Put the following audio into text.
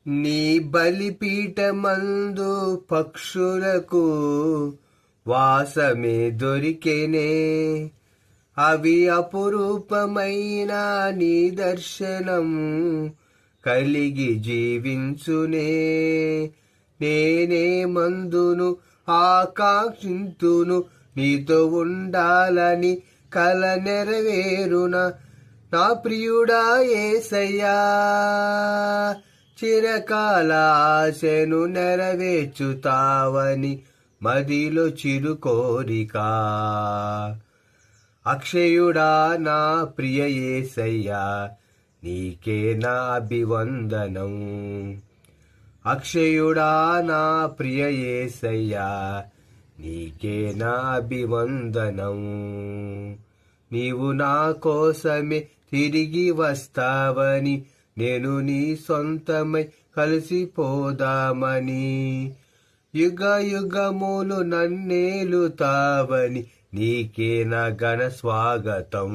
నీ బలిపీఠమందు పక్షులకు వాసమే దొరికెనే. అవి అపురూపమైన నీ దర్శనం కలిగి జీవించునే. నేనే మందును ఆకాంక్షింతును, నీతో ఉండాలని కల నెరవేరున నా ప్రియుడా యేసయ్యా. చిరకాల ఆశను నెరవేర్చుతావని మదిలో చిరు కోరిక. అక్షయుడా నా ప్రియ యేసయ్యా, నీకే నా అభివందనం. అక్షయుడా నా ప్రియ యేసయ్యా, నీకే నా అభివందనం. నీవు నా కోసమే తిరిగి వస్తావని, నేను నీ సొంతమై కలిసిపోదామని. యుగ యుగములు నన్నేలుతావని, నీకే నా ఘన స్వాగతం.